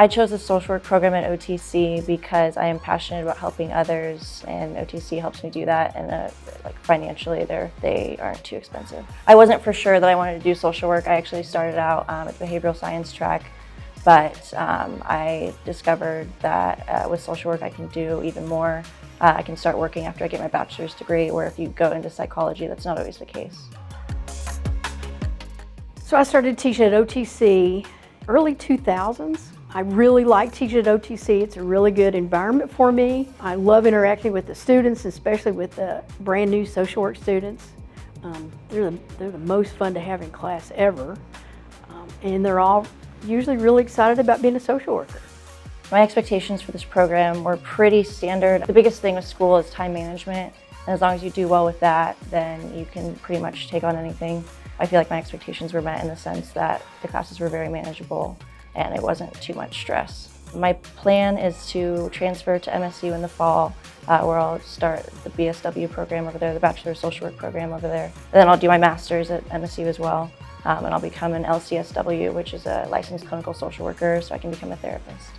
I chose the social work program at OTC because I am passionate about helping others, and OTC helps me do that. And like financially, they aren't too expensive. I wasn't for sure that I wanted to do social work. I actually started out at the behavioral science track, but I discovered that with social work I can do even more. I can start working after I get my bachelor's degree, where if you go into psychology, that's not always the case. So I started teaching at OTC early 2000s. I really like teaching at OTC. It's a really good environment for me. I love interacting with the students, especially with the brand new social work students. They're the most fun to have in class ever. And they're all usually really excited about being a social worker. My expectations for this program were pretty standard. The biggest thing with school is time management, and as long as you do well with that, then you can pretty much take on anything. I feel like my expectations were met in the sense that the classes were very manageable and it wasn't too much stress. My plan is to transfer to MSU in the fall, where I'll start the BSW program over there, the Bachelor of Social Work program over there. And then I'll do my master's at MSU as well, and I'll become an LCSW, which is a licensed clinical social worker, so I can become a therapist.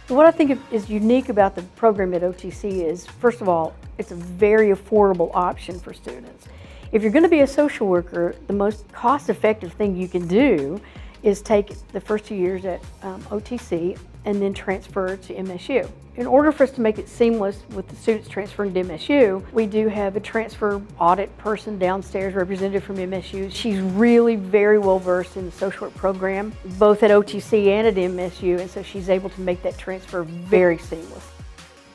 What I think is unique about the program at OTC is, first of all, it's a very affordable option for students. If you're going to be a social worker, the most cost-effective thing you can do is take the first 2 years at OTC and then transfer to MSU. In order for us to make it seamless with the students transferring to MSU, we do have a transfer audit person downstairs, representative from MSU. She's really very well versed in the social work program, both at OTC and at MSU, and so she's able to make that transfer very seamless.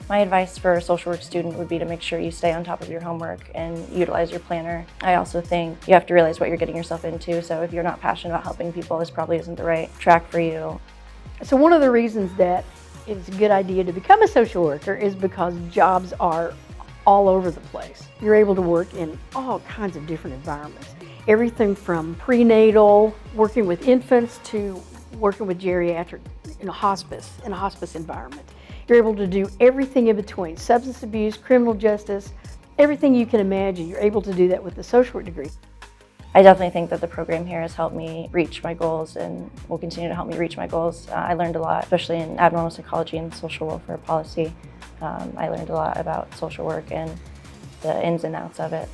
My advice for a social work student would be to make sure you stay on top of your homework and utilize your planner. I also think you have to realize what you're getting yourself into, so if you're not passionate about helping people, this probably isn't the right track for you. So one of the reasons that it's a good idea to become a social worker is because jobs are all over the place. You're able to work in all kinds of different environments. Everything from prenatal, working with infants, to working with geriatric in a hospice environment. You're able to do everything in between, substance abuse, criminal justice, everything you can imagine. You're able to do that with the social work degree. I definitely think that the program here has helped me reach my goals and will continue to help me reach my goals. I learned a lot, especially in abnormal psychology and social welfare policy. I learned a lot about social work and the ins and outs of it.